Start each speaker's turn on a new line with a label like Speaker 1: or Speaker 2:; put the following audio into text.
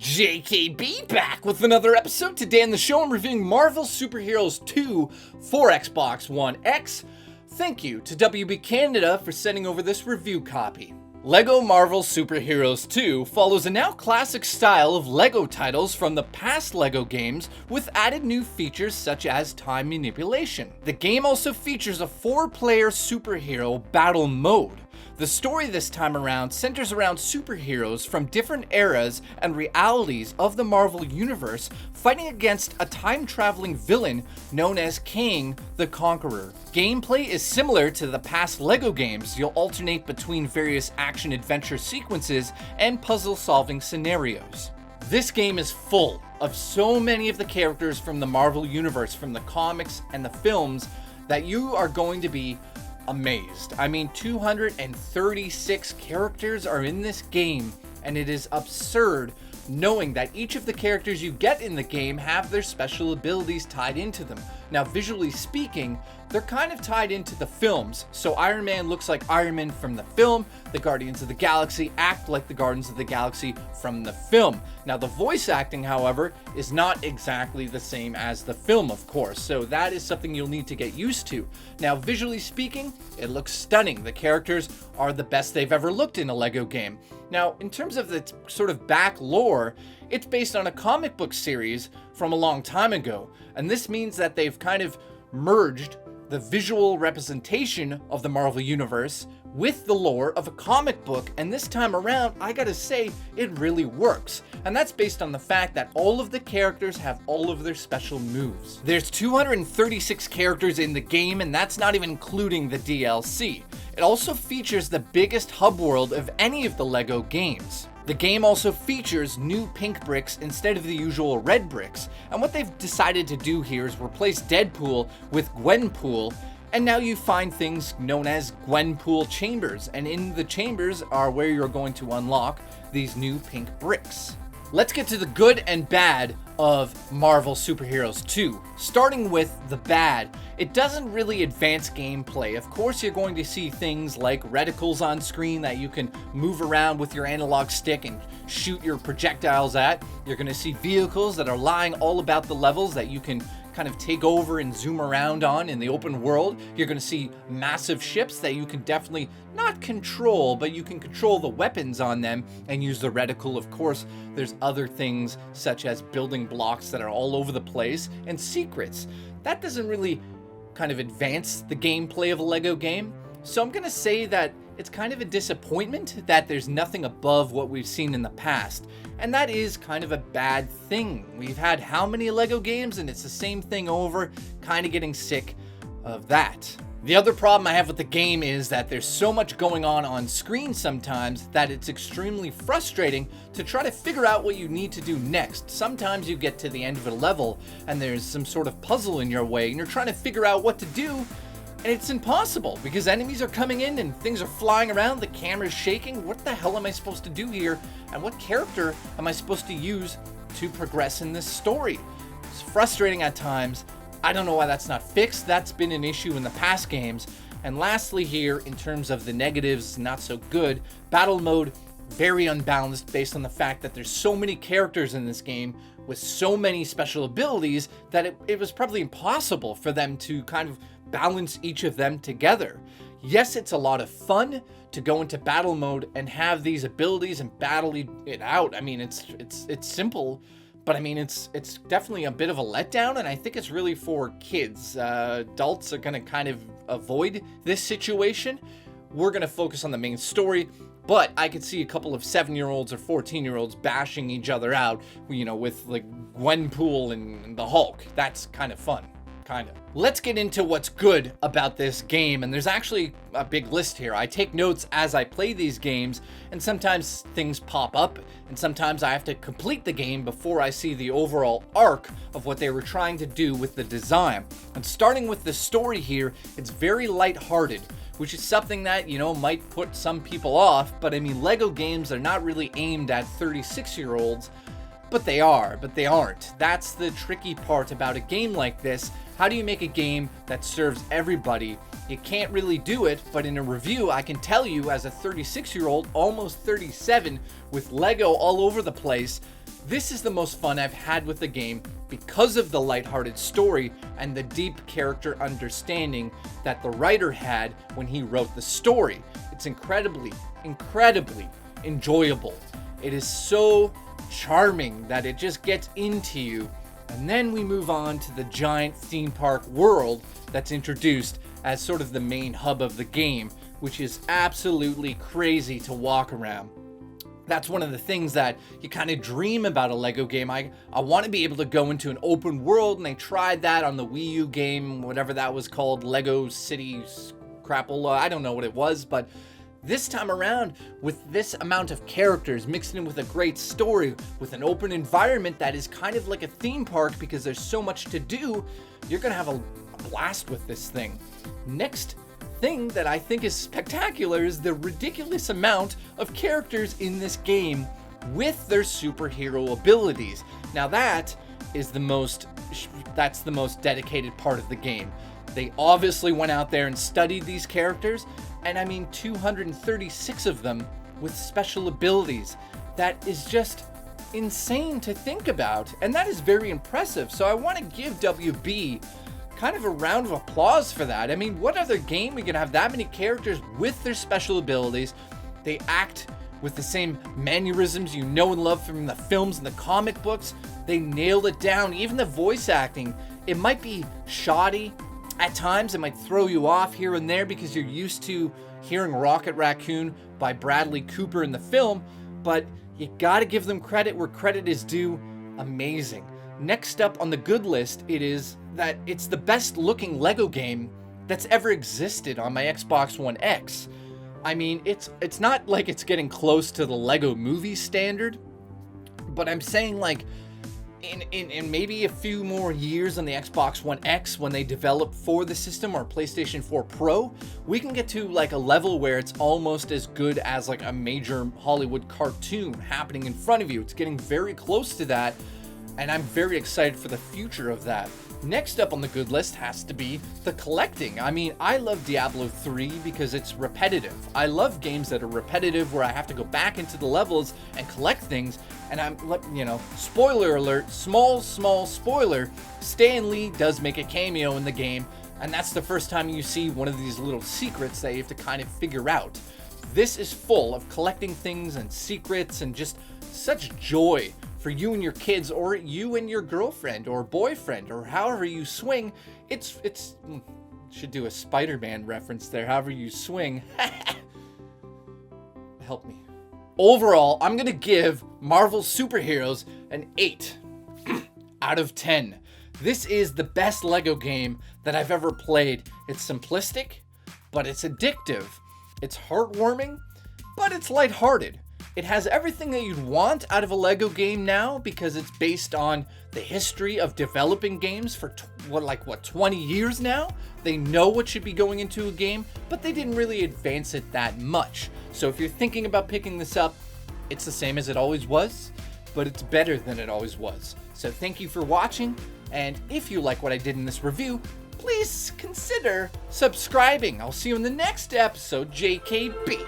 Speaker 1: JKB back with another episode. Today on the show, I'm reviewing Marvel Superheroes 2 for Xbox One X. Thank you to WB Canada for sending over this review copy. LEGO Marvel Superheroes 2 follows a now classic style of LEGO titles from the past LEGO games with added new features such as time manipulation. The game also features a 4-player superhero battle mode. The story this time around centers around superheroes from different eras and realities of the Marvel Universe fighting against a time-traveling villain known as Kang the Conqueror. Gameplay is similar to the past LEGO games. You'll alternate between various action-adventure sequences and puzzle-solving scenarios. This game is full of so many of the characters from the Marvel Universe, from the comics and the films, that you are going to be amazed. I mean, 236 characters are in this game, and it is absurd knowing that each of the characters you get in the game have their special abilities tied into them. Now, visually speaking, they're kind of tied into the films. So Iron Man looks like Iron Man from the film. The Guardians of the Galaxy act like the Guardians of the Galaxy from the film. Now, the voice acting, however, is not exactly the same as the film, of course. So that is something you'll need to get used to. Now, visually speaking, it looks stunning. The characters are the best they've ever looked in a LEGO game. Now, in terms of the sort of back lore, it's based on a comic book series from a long time ago. And this means that they've kind of merged the visual representation of the Marvel Universe with the lore of a comic book, and this time around, I gotta say, it really works. And that's based on the fact that all of the characters have all of their special moves. There's 236 characters in the game, and that's not even including the DLC. It also features the biggest hub world of any of the LEGO games. The game also features new pink bricks instead of the usual red bricks, and what they've decided to do here is replace Deadpool with Gwenpool, and now you find things known as Gwenpool chambers, and in the chambers are where you're going to unlock these new pink bricks. Let's get to the good and bad of Marvel Superheroes 2. Starting with the bad, it doesn't really advance gameplay. Of course, you're going to see things like reticles on screen that you can move around with your analog stick and shoot your projectiles at. You're going to see vehicles that are lying all about the levels that you can kind of take over and zoom around on in the open world. You're going to see massive ships that you can definitely not control, but you can control the weapons on them and use the reticle. Of course, there's other things such as building blocks that are all over the place and secrets. That doesn't really kind of advance the gameplay of a LEGO game. So I'm going to say that it's kind of a disappointment that there's nothing above what we've seen in the past. And that is kind of a bad thing. We've had how many LEGO games and it's the same thing over, kind of getting sick of that. The other problem I have with the game is that there's so much going on screen sometimes that it's extremely frustrating to try to figure out what you need to do next. Sometimes you get to the end of a level and there's some sort of puzzle in your way and you're trying to figure out what to do, and it's impossible because enemies are coming in and things are flying around, the camera's shaking. What the hell am I supposed to do here? And what character am I supposed to use to progress in this story? It's frustrating at times. I don't know why that's not fixed. That's been an issue in the past games. And lastly here, in terms of the negatives, not so good. Battle mode, very unbalanced based on the fact that there's so many characters in this game with so many special abilities that it was probably impossible for them to kind of balance each of them together. Yes, it's a lot of fun to go into battle mode and have these abilities and battle it out. I mean, it's simple, but I mean, it's definitely a bit of a letdown, and I think it's really for kids. Adults are going to kind of avoid this situation. We're going to focus on the main story, but I could see a couple of 7-year-olds or 14-year-olds bashing each other out, you know, with like Gwenpool and the Hulk. That's kind of fun. Kind of. Let's get into what's good about this game, and there's actually a big list here. I take notes as I play these games, and sometimes things pop up, and sometimes I have to complete the game before I see the overall arc of what they were trying to do with the design. And starting with the story here, it's very lighthearted, which is something that, you know, might put some people off, but I mean, LEGO games are not really aimed at 36-year-olds, but they aren't. That's the tricky part about a game like this. How do you make a game that serves everybody? You can't really do it, but in a review, I can tell you as a 36-year-old, almost 37, with Lego all over the place, This is the most fun I've had with the game because of the lighthearted story and the deep character understanding that the writer had when he wrote the story. It's incredibly enjoyable. It is so charming that it just gets into you. And then we move on to the giant theme park world that's introduced as sort of the main hub of the game, which is absolutely crazy to walk around. That's one of the things that you kind of dream about a Lego game. I want to be able to go into an open world, and they tried that on the Wii U game, whatever that was called, Lego City Crapola, I don't know what it was, but this time around, with this amount of characters mixed in with a great story, with an open environment that is kind of like a theme park because there's so much to do, you're gonna have a blast with this thing. Next thing that I think is spectacular is the ridiculous amount of characters in this game with their superhero abilities. Now that's the most dedicated part of the game. They obviously went out there and studied these characters, and I mean 236 of them with special abilities. That is just insane to think about, and that is very impressive. So I want to give WB kind of a round of applause for that. I mean, what other game we can have that many characters with their special abilities? They act with the same mannerisms you know and love from the films and the comic books. They nailed it down. Even the voice acting, it might be shoddy at times. It might throw you off here and there because you're used to hearing Rocket Raccoon by Bradley Cooper in the film, but you gotta give them credit where credit is due. Amazing. Next up on the good list, it is that it's the best looking Lego game that's ever existed on my Xbox One X. I mean, it's not like it's getting close to the Lego movie standard, but I'm saying like in maybe a few more years on the Xbox One X, when they develop for the system, or PlayStation 4 Pro, we can get to like a level where it's almost as good as like a major Hollywood cartoon happening in front of you. It's getting very close to that, and I'm very excited for the future of that. Next up on the good list has to be the collecting. I mean, I love Diablo 3 because it's repetitive. I love games that are repetitive where I have to go back into the levels and collect things. And spoiler alert, small spoiler, Stan Lee does make a cameo in the game. And that's the first time you see one of these little secrets that you have to kind of figure out. This is full of collecting things and secrets and just such joy for you and your kids, or you and your girlfriend or boyfriend, or however you swing. It's should do a Spider-Man reference there. However you swing. Help me. Overall, I'm gonna give Marvel Superheroes an 8 out of 10. This is the best Lego game that I've ever played. It's simplistic, but it's addictive. It's heartwarming, but it's lighthearted. It has everything that you'd want out of a Lego game now, because it's based on the history of developing games for 20 years now. They know what should be going into a game, but they didn't really advance it that much. So if you're thinking about picking this up, it's the same as it always was, but it's better than it always was. So thank you for watching, and if you like what I did in this review, please consider subscribing. I'll see you in the next episode, JKB.